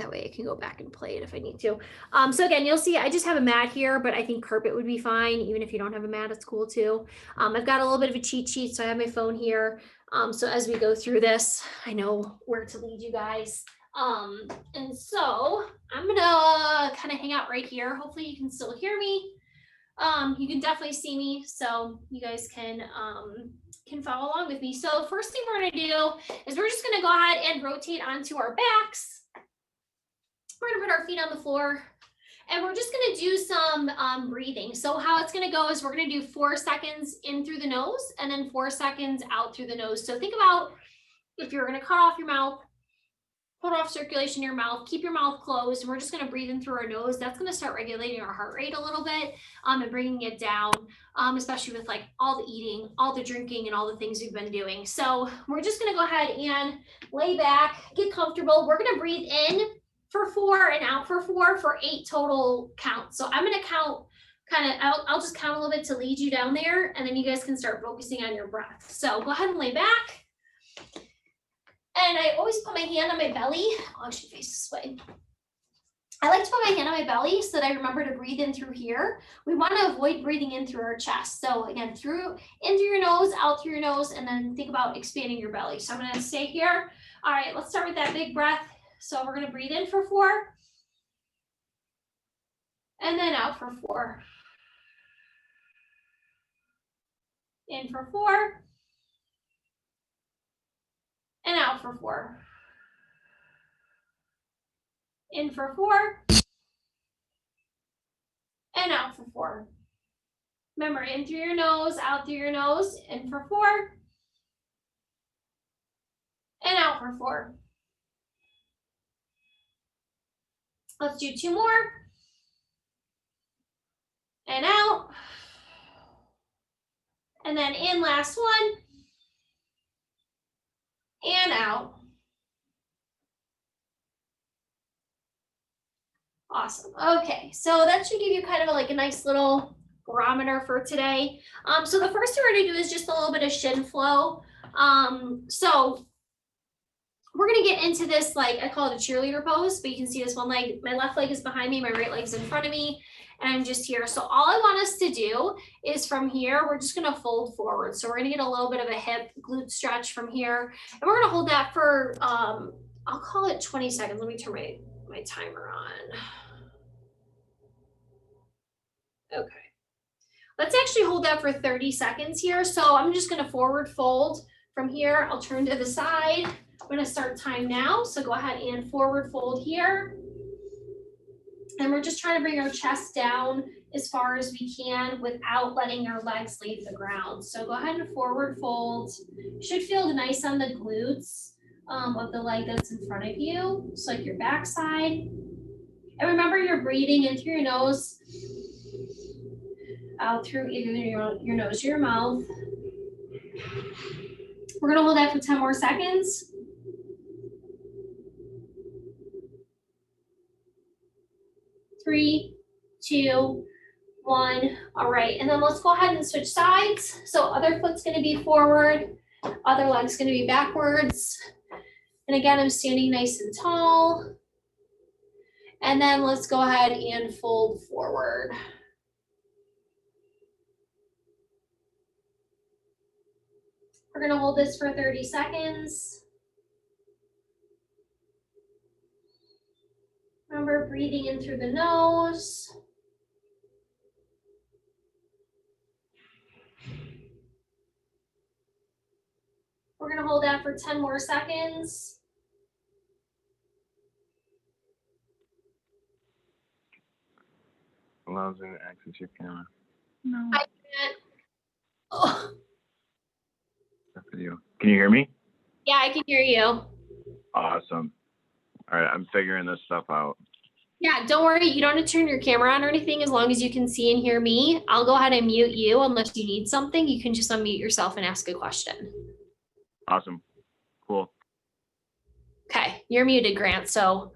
That way I can go back and play it if I need to. So again, you'll see I just have a mat here, but I think carpet would be fine. Even if you don't have a mat, it's cool too. I've got a little bit of a cheat sheet, so I have my phone here. So as we go through this, I know where to lead you guys. And so I'm gonna kind of hang out right here. Hopefully you can still hear me. You can definitely see me, so you guys can follow along with me. So first thing we're gonna do is we're just gonna go ahead and rotate onto our backs. We're gonna put our feet on the floor and we're just gonna do some breathing. So how it's gonna go is we're gonna do 4 seconds in through the nose and then 4 seconds out through the nose. So think about if you're gonna cut off your mouth, hold off circulation in your mouth, keep your mouth closed, and we're just gonna breathe in through our nose. That's gonna start regulating our heart rate a little bit and bringing it down, especially with like all the eating, all the drinking, and all the things we've been doing. So we're just gonna go ahead and lay back, get comfortable. We're gonna breathe in for 4 and out for 4 for 8 total counts. So I'm gonna count I'll just count a little bit to lead you down there, and then you guys can start focusing on your breath. So go ahead and lay back. And I always put my hand on my belly. I'll actually face this way. I like to put my hand on my belly so that I remember to breathe in through here. We want to avoid breathing in through our chest. So again, in through your nose, out through your nose, and then think about expanding your belly. So I'm going to stay here. All right, let's start with that big breath. So we're going to breathe in for 4. And then out for 4. In for 4. And out for 4. In for 4. And out for 4. Remember, in through your nose, out through your nose, in for 4. And out for 4. Let's do 2 more. And out. And then in, last one. And out. Awesome. Okay, so that should give you kind of like a nice little barometer for today. So the first thing we're gonna do is just a little bit of shin flow. So we're gonna get into this, like I call it a cheerleader pose, but you can see this one leg, my left leg is behind me, my right leg's in front of me, and I'm just here. So all I want us to do is from here, we're just gonna fold forward. So we're gonna get a little bit of a hip glute stretch from here, and we're gonna hold that for, I'll call it 20 seconds. Let me turn my timer on. Okay. Let's actually hold that for 30 seconds here. So I'm just gonna forward fold from here. I'll turn to the side. I'm gonna start time now. So go ahead and forward fold here. And we're just trying to bring our chest down as far as we can without letting our legs leave the ground. So go ahead and forward fold. You should feel nice on the glutes of the leg that's in front of you. So like your backside. And remember, you're breathing in through your nose, out through either your nose or your mouth. We're gonna hold that for 10 more seconds. Three, 2, 1. All right, and then let's go ahead and switch sides. So other foot's gonna be forward, other leg's gonna be backwards. And again, I'm standing nice and tall. And then let's go ahead and fold forward. We're gonna hold this for 30 seconds. Remember, breathing in through the nose. We're gonna hold that for 10 more seconds. Allows you to access your camera. No. I can't. Oh. Video. Can you hear me? Yeah, I can hear you. Awesome. All right, I'm figuring this stuff out. Yeah, don't worry. You don't have to turn your camera on or anything as long as you can see and hear me. I'll go ahead and mute you unless you need something. You can just unmute yourself and ask a question. Awesome. Cool. Okay, you're muted, Grant, so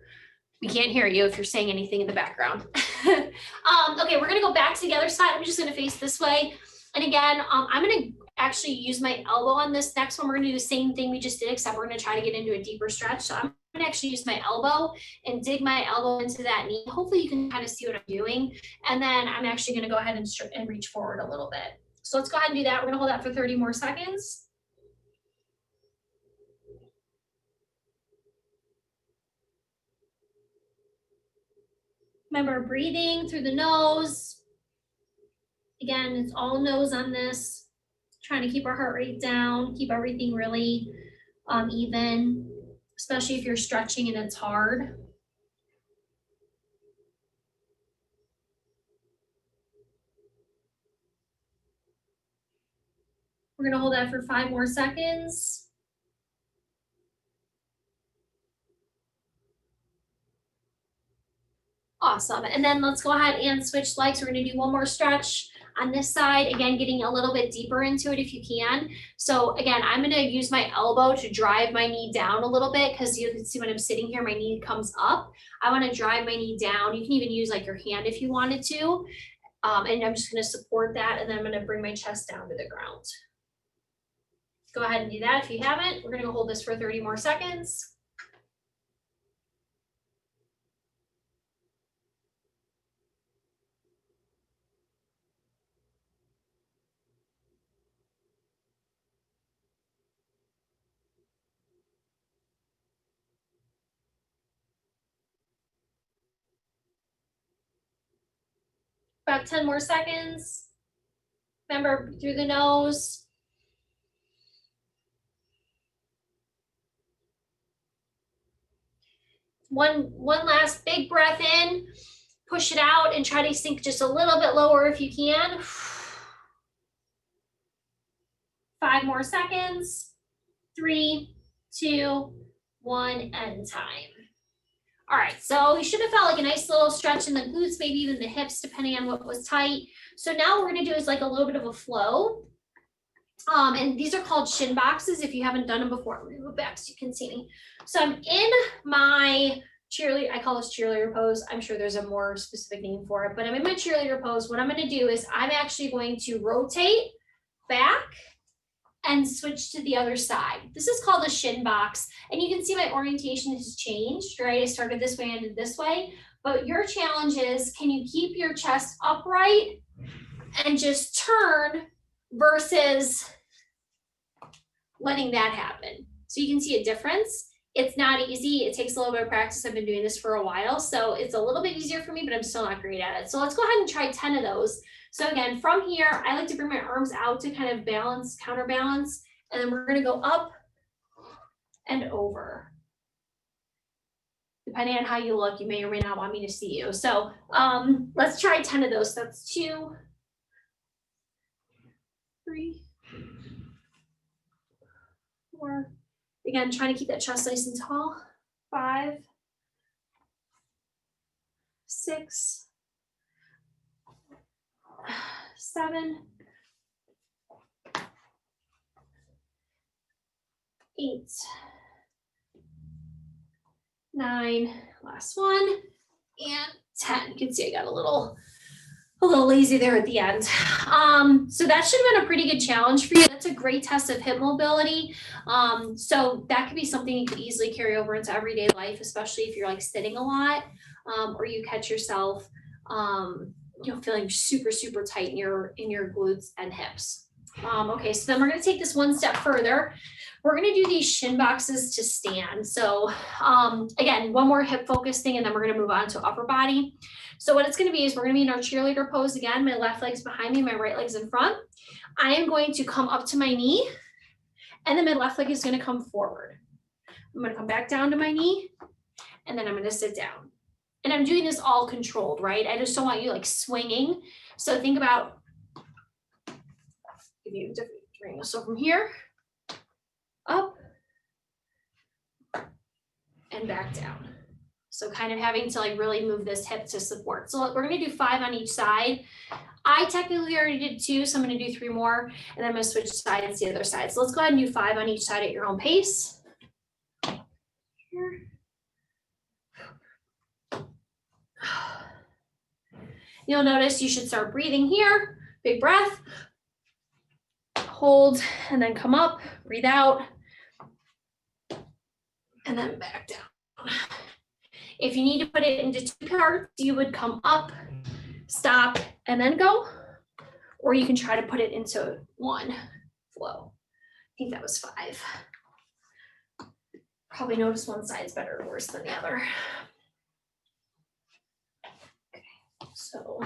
we can't hear you if you're saying anything in the background. Okay, we're gonna go back to the other side. I'm just gonna face this way. And again, I'm gonna actually use my elbow on this next one. We're gonna do the same thing we just did, except we're gonna try to get into a deeper stretch. So I'm I'm gonna actually use my elbow and dig my elbow into that knee. Hopefully you can kind of see what I'm doing. And then I'm actually gonna go ahead and reach forward a little bit. So let's go ahead and do that. We're gonna hold that for 30 more seconds. Remember, breathing through the nose. Again, it's all nose on this. Trying to keep our heart rate down, keep everything really even, especially if you're stretching and it's hard. We're gonna hold that for 5 more seconds. Awesome. And then let's go ahead and switch legs. We're going to do one more stretch on this side. Again, getting a little bit deeper into it if you can. So again, I'm going to use my elbow to drive my knee down a little bit because you can see when I'm sitting here, my knee comes up. I want to drive my knee down. You can even use like your hand if you wanted to. And I'm just going to support that. And then I'm going to bring my chest down to the ground. Go ahead and do that if you haven't. We're going to hold this for 30 more seconds. About 10 more seconds. Remember, through the nose. One last big breath in, push it out and try to sink just a little bit lower if you can. 5 more seconds. 3, 2, 1, end time. All right, so you should have felt like a nice little stretch in the glutes, maybe even the hips, depending on what was tight. So now what we're gonna do is like a little bit of a flow. And these are called shin boxes if you haven't done them before. I'm gonna move back so you can see me. So I'm in my cheerleader, I call this cheerleader pose. I'm sure there's a more specific name for it, but I'm in my cheerleader pose. What I'm gonna do is I'm actually going to rotate back and switch to the other side. This is called a shin box. And you can see my orientation has changed, right? I started this way, ended this way. But your challenge is, can you keep your chest upright and just turn versus letting that happen? So you can see a difference. It's not easy. It takes a little bit of practice. I've been doing this for a while, so it's a little bit easier for me, but I'm still not great at it. So let's go ahead and try 10 of those. So again, from here, I like to bring my arms out to kind of balance, counterbalance, and then we're gonna go up and over. Depending on how you look, you may or may not want me to see you. So let's try 10 of those. So that's 2, 3, 4. Again, trying to keep that chest nice and tall. 5, 6, 7, 8, 9, last one, and 10. You can see I got a little lazy there at the end. So that should have been a pretty good challenge for you. That's a great test of hip mobility. So that could be something you could easily carry over into everyday life, especially if you're like sitting a lot, or you catch yourself, feeling super, super tight in your glutes and hips. Okay, so then we're gonna take this one step further. We're gonna do these shin boxes to stand. So again, one more hip focus thing, and then we're gonna move on to upper body. So what it's gonna be is we're gonna be in our cheerleader pose again. My left leg's behind me, my right leg's in front. I am going to come up to my knee, and then my left leg is gonna come forward. I'm gonna come back down to my knee, and then I'm gonna sit down. And I'm doing this all controlled, right? I just don't want you like swinging. So think about, give you a different ring. So from here, up, and back down. So kind of having to like really move this hip to support. So we're gonna do 5 on each side. I technically already did 2, so I'm gonna do 3 more, and then I'm gonna switch sides to the other side. So let's go ahead and do 5 on each side at your own pace. Here. You'll notice you should start breathing here. Big breath. Hold, and then come up, breathe out, and then back down. If you need to put it into 2 parts, you would come up, stop, and then go. Or you can try to put it into 1 flow. I think that was 5. Probably notice one side's better or worse than the other. Okay, so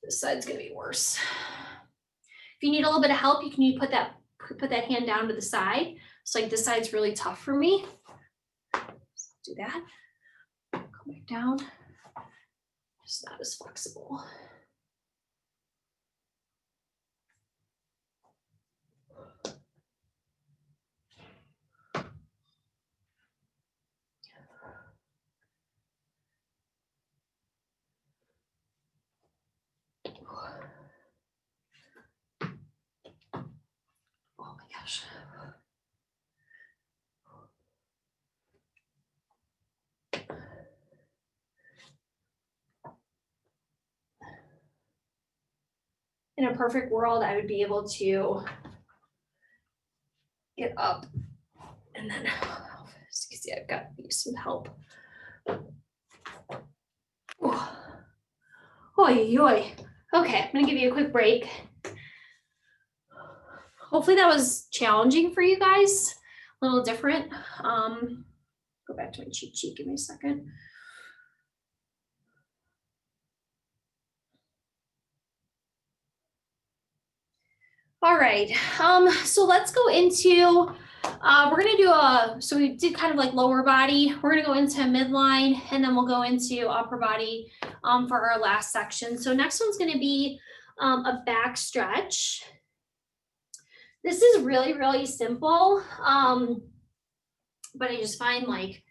this side's gonna be worse. If you need a little bit of help, you can put that hand down to the side. So like this side's really tough for me. So do that. Come back down. Just not as flexible. Oh my gosh. In a perfect world, I would be able to get up and then, as you can see, I've got to use some help. Oy, oy. Okay, I'm gonna give you a quick break. Hopefully that was challenging for you guys, a little different. Go back to my cheat sheet, give me a second. All right, so let's go into, we're gonna do so we did kind of like lower body, we're gonna go into midline, and then we'll go into upper body for our last section. So next one's gonna be a back stretch. This is really, really simple, but I just find like,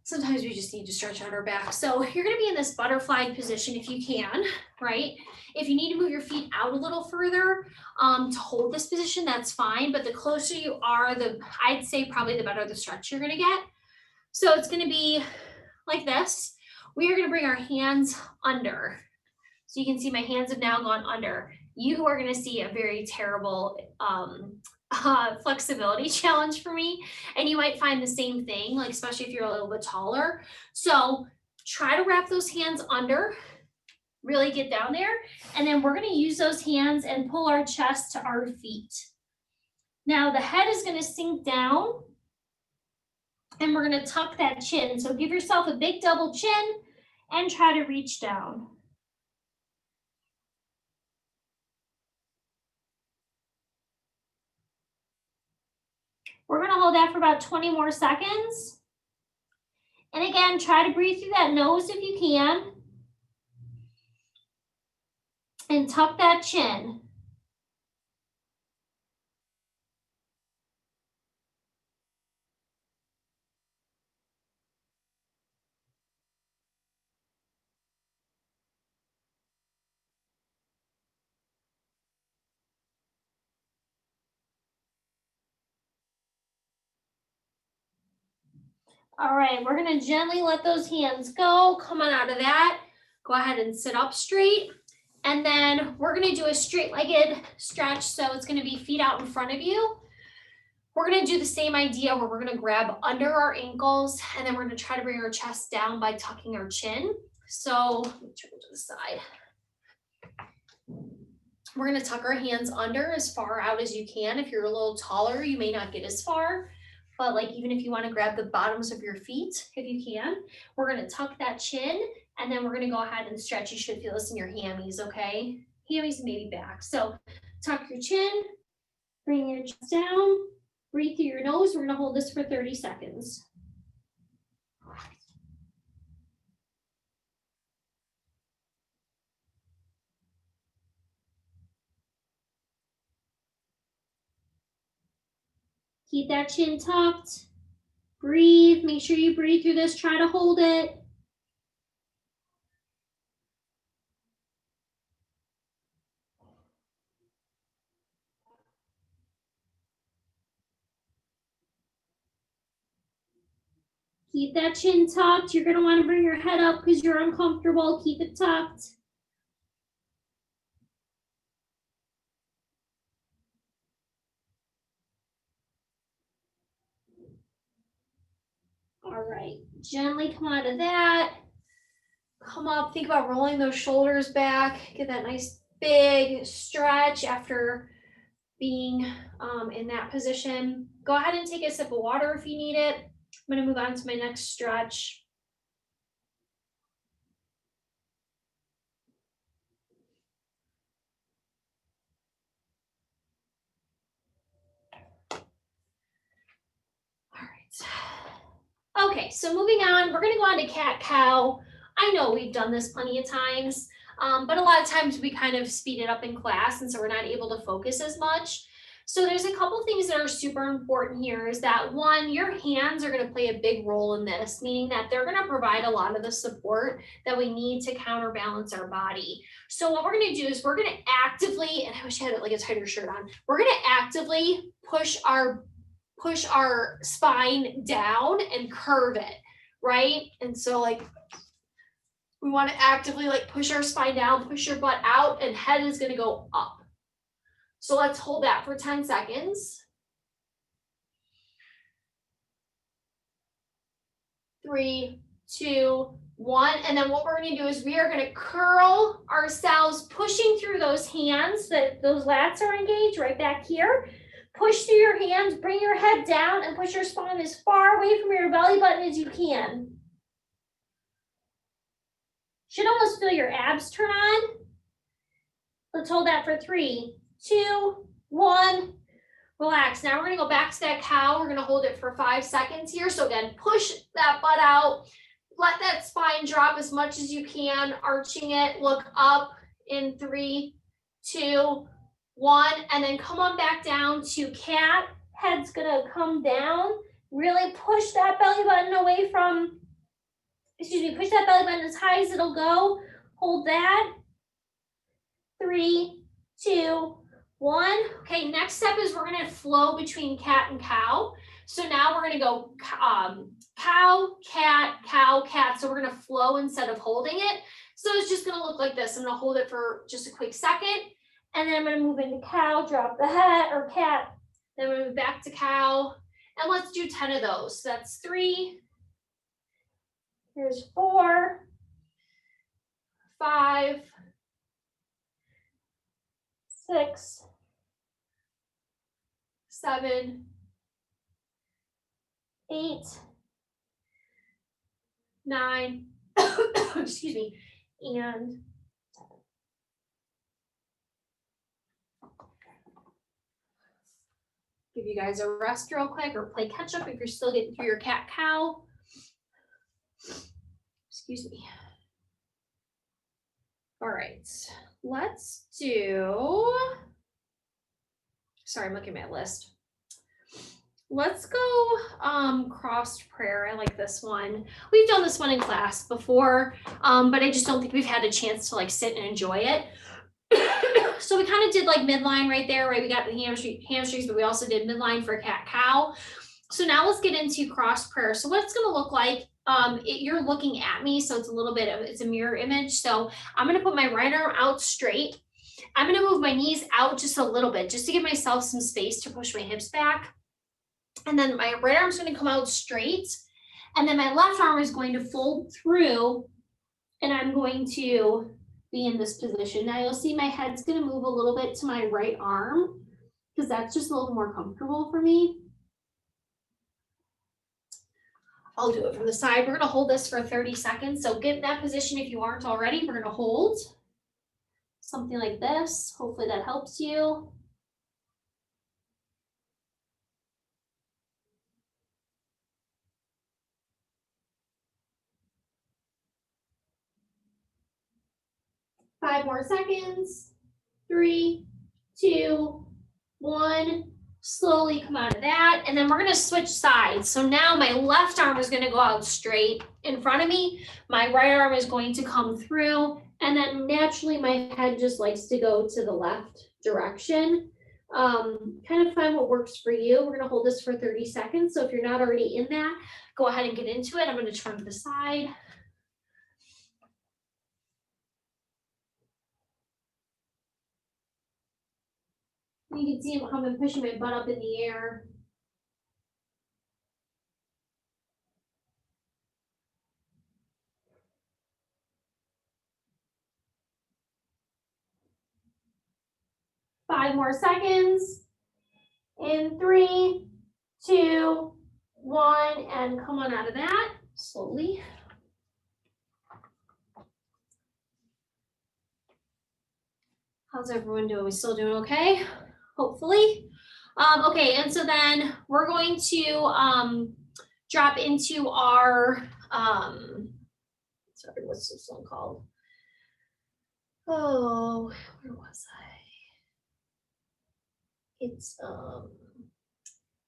sometimes we just need to stretch out our back. So you're gonna be in this butterfly position if you can, right? If you need to move your feet out a little further to hold this position, that's fine. But the closer you are, I'd say probably the better the stretch you're gonna get. So it's gonna be like this. We are gonna bring our hands under. So you can see my hands have now gone under. You are gonna see a very terrible flexibility challenge for me, and you might find the same thing, like especially if you're a little bit taller. So try to wrap those hands under, really get down there, and then we're going to use those hands and pull our chest to our feet. Now the head is going to sink down, and we're going to tuck that chin. So give yourself a big double chin and try to reach down. We're going to hold that for about 20 more seconds. And again, try to breathe through that nose if you can. And tuck that chin. All right, we're gonna gently let those hands go. Come on out of that. Go ahead and sit up straight. And then we're gonna do a straight-legged stretch. So it's gonna be feet out in front of you. We're gonna do the same idea where we're gonna grab under our ankles, and then we're gonna try to bring our chest down by tucking our chin. So let me turn it to the side. We're gonna tuck our hands under as far out as you can. If you're a little taller, you may not get as far. But like even if you want to grab the bottoms of your feet, if you can, we're going to tuck that chin, and then we're going to go ahead and stretch. You should feel this in your hammies, okay? Hammies, maybe back. So tuck your chin, bring your chest down, breathe through your nose. We're going to hold this for 30 seconds. Keep that chin tucked. Breathe. Make sure you breathe through this. Try to hold it. Keep that chin tucked. You're going to want to bring your head up because you're uncomfortable. Keep it tucked. All right, gently come out of that. Come up, think about rolling those shoulders back, get that nice big stretch after being in that position. Go ahead and take a sip of water if you need it. I'm gonna move on to my next stretch. All right. Okay, so moving on, we're gonna go on to cat-cow. I know we've done this plenty of times, but a lot of times we kind of speed it up in class, and so we're not able to focus as much. So there's a couple things that are super important here is that one, your hands are gonna play a big role in this, meaning that they're gonna provide a lot of the support that we need to counterbalance our body. So what we're gonna do is we're gonna actively, and I wish I had like a tighter shirt on, we're gonna actively push our spine down and curve it, right? And so like we want to actively like push our spine down, push your butt out, and head is going to go up. So let's hold that for 10 seconds. 3, 2, 1. And then what we're going to do is we are going to curl ourselves, pushing through those hands, that those lats are engaged right back here. Push through your hands, bring your head down, and push your spine as far away from your belly button as you can. Should almost feel your abs turn on. Let's hold that for 3, 2, 1. Relax. Now we're gonna go back to that cow. We're gonna hold it for 5 seconds here. So again, push that butt out. Let that spine drop as much as you can, arching it. Look up in 3, 2, 1, and then come on back down to cat. Head's gonna come down. Really push that belly button away from, push that belly button as high as it'll go. Hold that. 3, 2, 1. Okay, next step is we're gonna flow between cat and cow. So now we're gonna go cow, cat. So we're gonna flow instead of holding it. So it's just gonna look like this. I'm gonna hold it for just a quick second. And then I'm gonna move into cow, drop the head, or cat. Then we're gonna move back to cow. And let's do 10 of those. So that's 3. Here's 4, 5, 6, 7, 8, 9, excuse me, and 10. Give you guys a rest real quick or play catch up if you're still getting through your cat cow. Excuse me. All right, let's do, sorry, I'm looking at my list. Let's go crossed prayer. I like this one. We've done this one in class before, but I just don't think we've had a chance to like sit and enjoy it. So we kind of did like midline right there, right? We got the hamstrings, but we also did midline for cat cow. So now let's get into cross prayer. So what it's going to look like, you're looking at me, so it's a little bit of, it's a mirror image. So I'm going to put my right arm out straight. I'm going to move my knees out just a little bit, just to give myself some space to push my hips back. And then my right arm is going to come out straight. And then my left arm is going to fold through, and I'm going to be in this position. Now you'll see my head's going to move a little bit to my right arm because that's just a little more comfortable for me. I'll do it from the side. We're going to hold this for 30 seconds. So get in that position if you aren't already. We're going to hold something like this. Hopefully that helps you. Five more seconds. 3, 2, 1. Slowly come out of that. And then we're going to switch sides. So now my left arm is going to go out straight in front of me. My right arm is going to come through. And then naturally my head just likes to go to the left direction. Kind of find what works for you. We're going to hold this for 30 seconds. So if you're not already in that, go ahead and get into it. I'm going to turn to the side. You can see how I'm pushing my butt up in the air. 5 more seconds. In 3, 2, 1, and come on out of that slowly. How's everyone doing? We still doing okay? Hopefully. Okay, and so then we're going to drop into our sorry, what's this one called? Oh, where was I? It's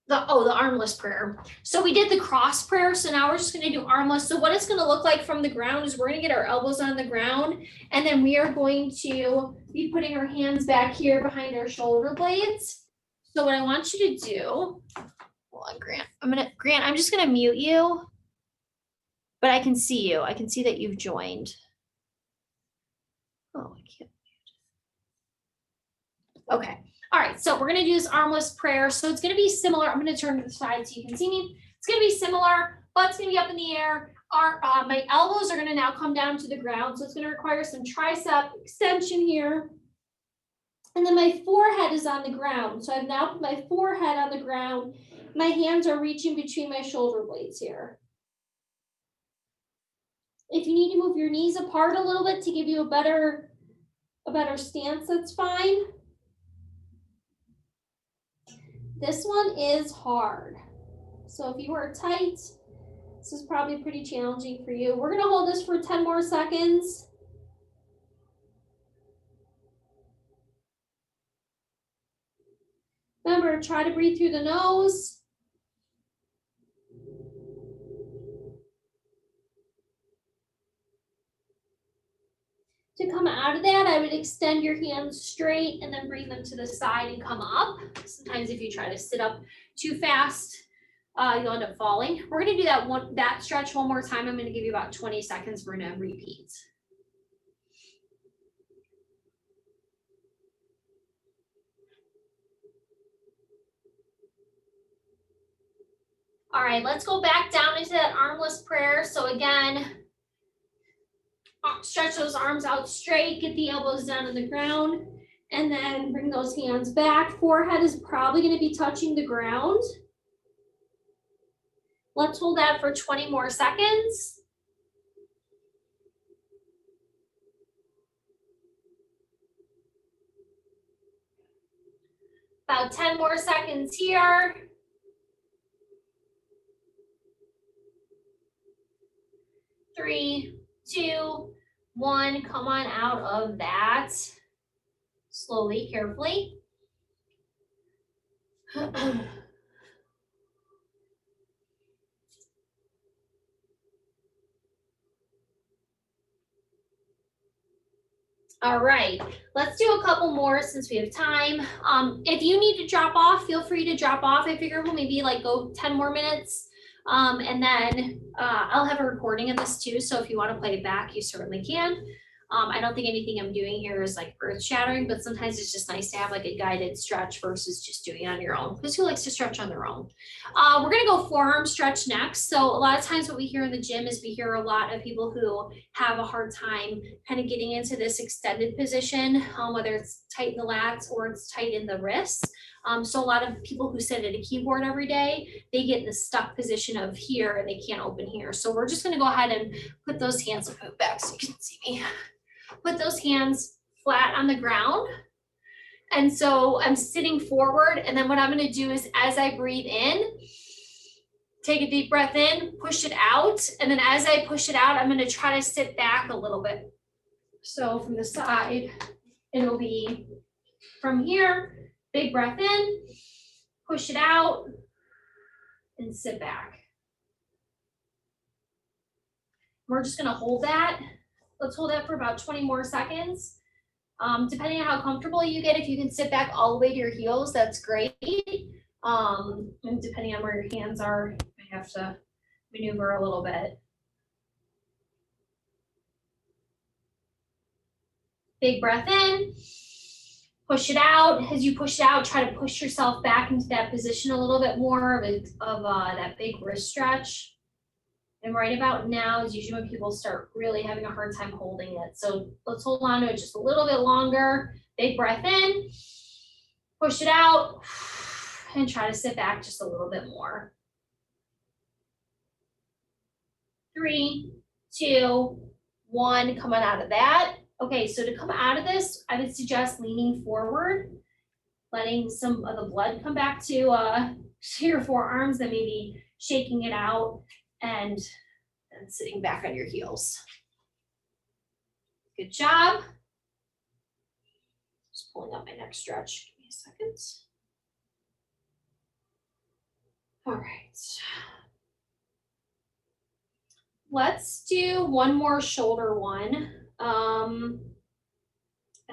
the armless prayer. So we did the cross prayer, so now we're just going to do armless. So what it's going to look like from the ground is we're going to get our elbows on the ground, and then we are going to be putting our hands back here behind our shoulder blades. So what I want you to do, hold on, Grant. Grant, I'm just going to mute you, but I can see you. I can see that you've joined. Oh, I can't. Okay. All right, so we're gonna do this armless prayer. So it's gonna be similar. I'm gonna turn to the side so you can see me. It's gonna be similar, but it's gonna be up in the air. My elbows are gonna now come down to the ground. So it's gonna require some tricep extension here. And then my forehead is on the ground. So I've now put my forehead on the ground. My hands are reaching between my shoulder blades here. If you need to move your knees apart a little bit to give you a better stance, that's fine. This one is hard. So if you are tight, this is probably pretty challenging for you. We're gonna hold this for 10 more seconds. Remember, try to breathe through the nose. To come out of that, I would extend your hands straight and then bring them to the side and come up. Sometimes if you try to sit up too fast, you'll end up falling. We're gonna do that stretch one more time. I'm gonna give you about 20 seconds. We're gonna repeat. All right, let's go back down into that armless prayer. So again, stretch those arms out straight, get the elbows down on the ground, and then bring those hands back. Forehead is probably going to be touching the ground. Let's hold that for 20 more seconds. About 10 more seconds here. 3, 2, 1, come on out of that. Slowly, carefully. All right, let's do a couple more since we have time. If you need to drop off, feel free to drop off. I figure we'll maybe like go 10 more minutes. And then I'll have a recording of this too. So if you want to play it back, you certainly can. I don't think anything I'm doing here is like earth shattering, but sometimes it's just nice to have like a guided stretch versus just doing it on your own, because who likes to stretch on their own? We're going to go forearm stretch next. So a lot of times what we hear in the gym is we hear a lot of people who have a hard time kind of getting into this extended position, whether it's tight in the lats or it's tight in the wrists. So a lot of people who sit at a keyboard every day, they get in the stuck position of here and they can't open here. So we're just going to go ahead and put those hands, move back so you can see me. Put those hands flat on the ground. And so I'm sitting forward, and then what I'm going to do is as I breathe in, take a deep breath in, push it out, and then as I push it out, I'm going to try to sit back a little bit. So from the side, it'll be from here, big breath in, push it out, and sit back. We're just going to hold that. Let's hold that for about 20 more seconds. Depending on how comfortable you get, if you can sit back all the way to your heels, that's great. And depending on where your hands are, you might have to maneuver a little bit. Big breath in, push it out. As you push it out, try to push yourself back into that position a little bit more of that big wrist stretch. And right about now is usually when people start really having a hard time holding it. So let's hold on to it just a little bit longer. Big breath in, Push it out and try to sit back just a little bit more. 3, 2, 1, coming out of that. Okay, so to come out of this, I would suggest leaning forward, letting some of the blood come back to your forearms, then maybe shaking it out and sitting back on your heels. Good job. Just pulling up my next stretch. Give me a second. All right. Let's do one more shoulder one. I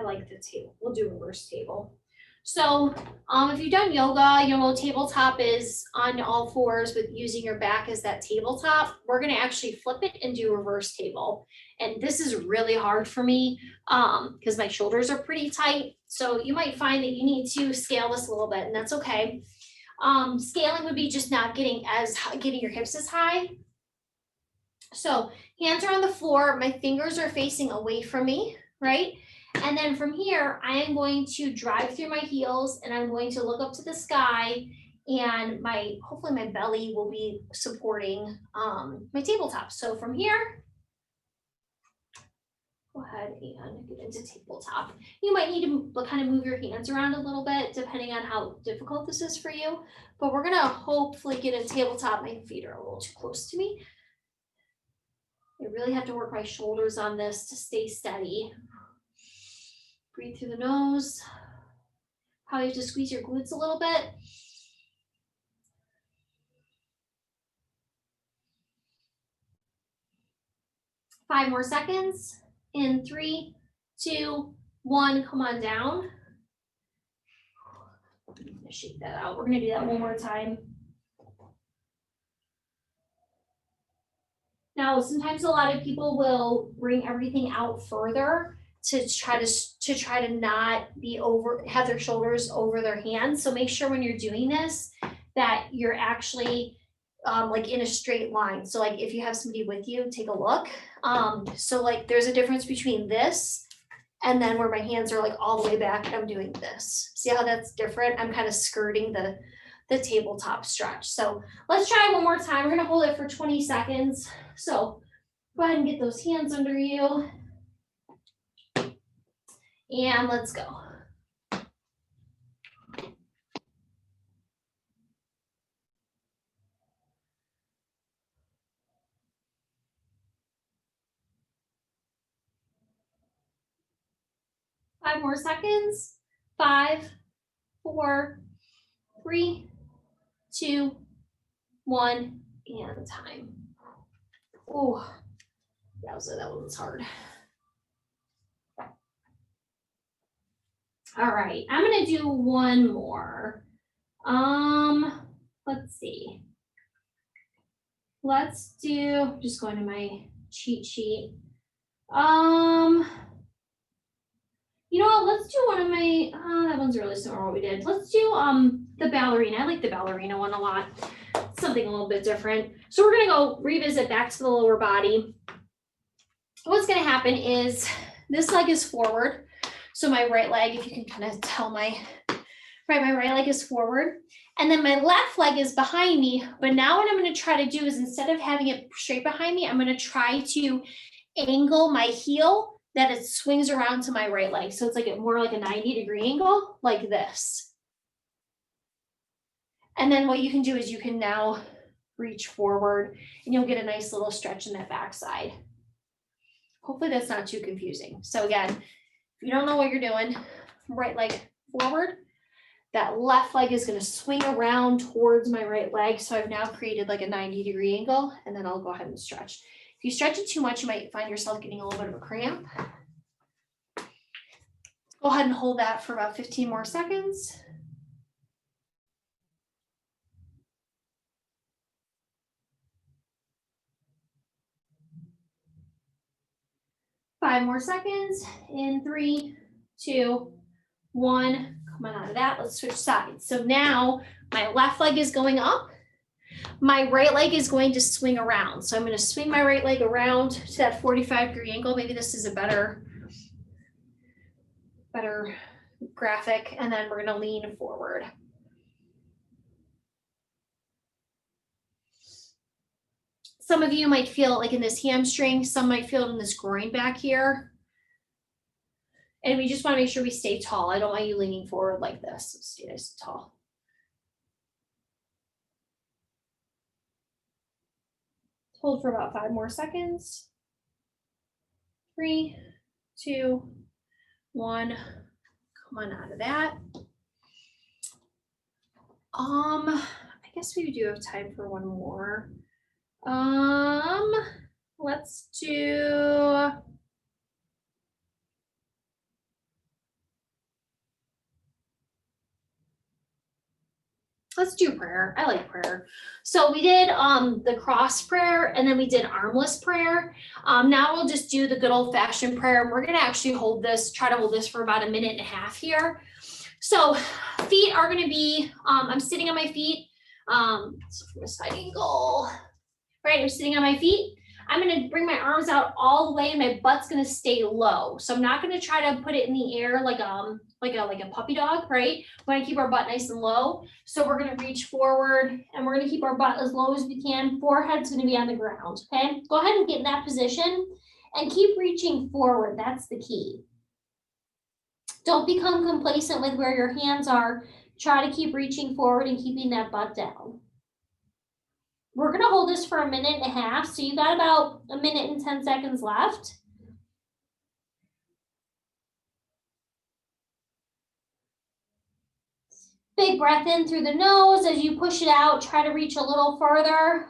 like the table. We'll do reverse table. So if you've done yoga, you know, tabletop is on all fours with using your back as that tabletop. We're gonna actually flip it and do reverse table. And this is really hard for me because my shoulders are pretty tight. So you might find that you need to scale this a little bit, and that's okay. Scaling would be just not getting your hips as high. So hands are on the floor, my fingers are facing away from me, right? And then from here, I am going to drive through my heels and I'm going to look up to the sky, and hopefully my belly will be supporting my tabletop. So from here, go ahead and get into tabletop. You might need to kind of move your hands around a little bit depending on how difficult this is for you, but we're gonna hopefully get in tabletop. My feet are a little too close to me. I really have to work my shoulders on this to stay steady. Breathe through the nose. Probably have to squeeze your glutes a little bit. Five more seconds. In 3, 2, 1, come on down. I'm gonna shake that out. We're gonna do that one more time. Now, sometimes a lot of people will bring everything out further to try to not have their shoulders over their hands. So make sure when you're doing this that you're actually like in a straight line. So like if you have somebody with you, take a look. So like there's a difference between this and then where my hands are like all the way back and I'm doing this. See how that's different? I'm kind of skirting the tabletop stretch. So let's try one more time. We're gonna hold it for 20 seconds. So go ahead and get those hands under you. And let's go. Five more seconds. 5, 4, 3, 2, 1, and time. Oh, that was hard. All right, I'm gonna do one more. Let's see. Let's do, just going to my cheat sheet. You know what, let's do one of my, that one's really similar to what we did. Let's do the ballerina. I like the ballerina one a lot. Something a little bit different. So we're gonna go revisit back to the lower body. What's gonna happen is this leg is forward. So my right leg, if you can kind of tell my right leg is forward. And then my left leg is behind me. But now what I'm gonna try to do is instead of having it straight behind me, I'm gonna try to angle my heel that it swings around to my right leg. So it's like more like a 90-degree angle, like this. And then what you can do is you can now reach forward and you'll get a nice little stretch in that backside. Hopefully that's not too confusing. So again, if you don't know what you're doing, right leg forward, that left leg is going to swing around towards my right leg. So I've now created like a 90-degree angle, and then I'll go ahead and stretch. If you stretch it too much, you might find yourself getting a little bit of a cramp. Go ahead and hold that for about 15 more seconds. Five more seconds. In 3, 2, 1. Come on out of that. Let's switch sides. So now my left leg is going up. My right leg is going to swing around. So I'm going to swing my right leg around to that 45-degree angle. Maybe this is a better graphic, and then we're gonna lean forward. Some of you might feel it like in this hamstring, some might feel it in this groin back here. And we just wanna make sure we stay tall. I don't want you leaning forward like this. So stay nice and tall. Hold for about 5 more seconds. 3, 2, 1. Come on out of that. I guess we do have time for one more. Let's do. Let's do prayer. I like prayer. So we did the cross prayer, and then we did armless prayer. Now we'll just do the good old fashioned prayer. And we're gonna actually try to hold this for about 1.5 minutes here. So feet are gonna be, I'm sitting on my feet. So from a side angle, right? I'm sitting on my feet. I'm gonna bring my arms out all the way, and my butt's gonna stay low. So I'm not gonna try to put it in the air like a puppy dog, right? We're gonna keep our butt nice and low. So we're gonna reach forward, and we're gonna keep our butt as low as we can. Forehead's gonna be on the ground, okay? Go ahead and get in that position and keep reaching forward. That's the key. Don't become complacent with where your hands are. Try to keep reaching forward and keeping that butt down. We're gonna hold this for 1.5 minutes. So you got about 1 minute and 10 seconds left. Big breath in through the nose. As you push it out, try to reach a little further.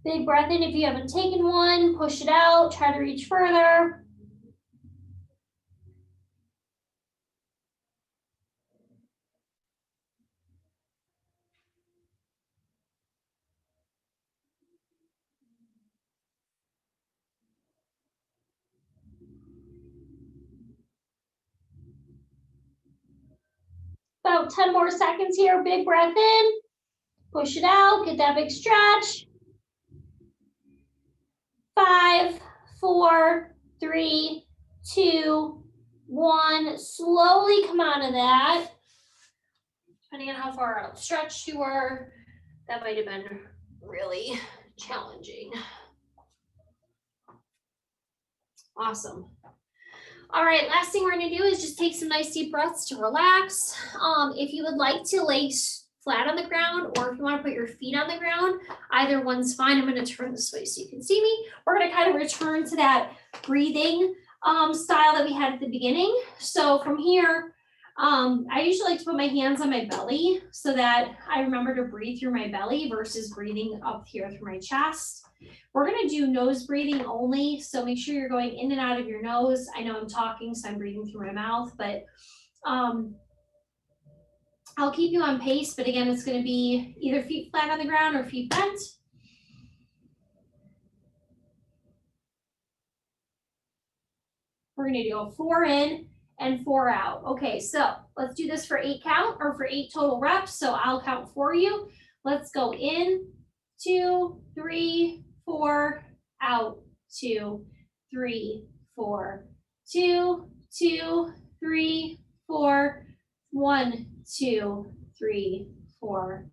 Big breath in if you haven't taken one. Push it out. Try to reach further. About 10 more seconds here. Big breath in. Push it out. Get that big stretch. 5, 4, 3, 2, 1. Slowly come out of that. Depending on how far out stretched you were, that might have been really challenging. Awesome. All right, last thing we're gonna do is just take some nice deep breaths to relax. If you would like to lay flat on the ground, or if you wanna put your feet on the ground, either one's fine. I'm gonna turn this way so you can see me. We're gonna kind of return to that breathing style that we had at the beginning. So from here, I usually like to put my hands on my belly so that I remember to breathe through my belly versus breathing up here through my chest. We're gonna do nose breathing only, so make sure you're going in and out of your nose. I know I'm talking, so I'm breathing through my mouth, but I'll keep you on pace, but again, it's gonna be either feet flat on the ground or feet bent. We're gonna go 4 in and 4 out. Okay, so let's do this for 8 count or for 8 total reps. So I'll count for you. Let's go in, 2, 3, 4, out, 2, 3, 4, 2, 2, 3, 4, 1, 2, 3, 4,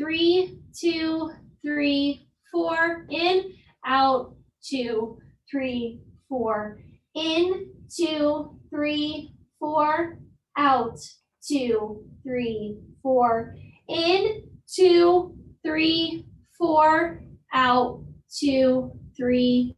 3, 2, 3, 4, in, out, 2, 3, 4, in, 2, 3, 4, out, 2, 3, 4, in, 2, 3, 4, out, 2, 3,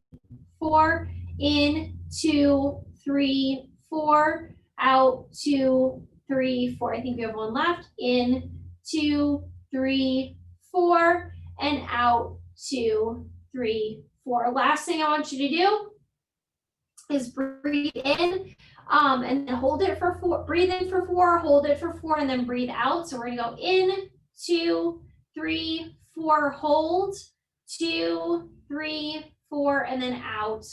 4, in, 2, 3, 4, out, 2, 3, 4. I think we have one left. In, 2, 3, 4, and out, 2, 3, 4. Last thing I want you to do is breathe in and then hold it for 4. Breathe in for 4, hold it for 4, and then breathe out. So we're gonna go in, 2, 3, 4, hold, 2, 3, 4, and then out,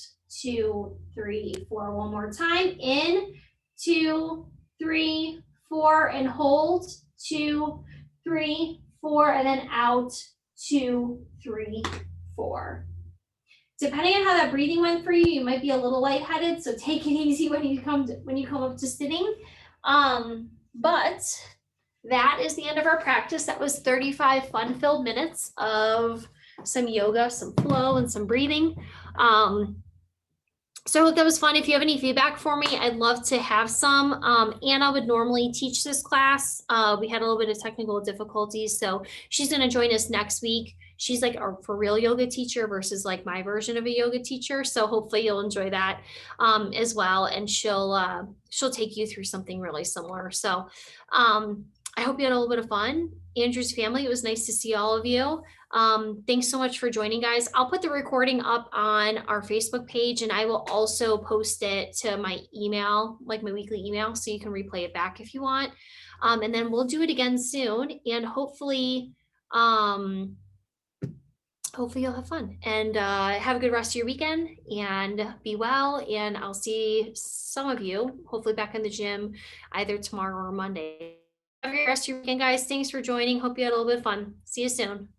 2, 3, 4. One more time. In, 2, 3, 4, and hold, 2, 3, 4, and then out, 2, 3, 4. Depending on how that breathing went for you, you might be a little lightheaded, so take it easy when you come up to sitting. But that is the end of our practice. That was 35 fun-filled minutes of some yoga, some flow, and some breathing. So I hope that was fun. If you have any feedback for me, I'd love to have some. Anna would normally teach this class. We had a little bit of technical difficulties, so she's going to join us next week. She's like a for real yoga teacher versus like my version of a yoga teacher. So hopefully you'll enjoy that as well. And she'll take you through something really similar. So I hope you had a little bit of fun. Andrew's family, it was nice to see all of you. Thanks so much for joining, guys. I'll put the recording up on our Facebook page, and I will also post it to my email, like my weekly email, so you can replay it back if you want. And then we'll do it again soon, and hopefully you'll have fun and have a good rest of your weekend and be well. And I'll see some of you hopefully back in the gym either tomorrow or Monday. Have a great rest of your weekend, guys. Thanks for joining. Hope you had a little bit of fun. See you soon.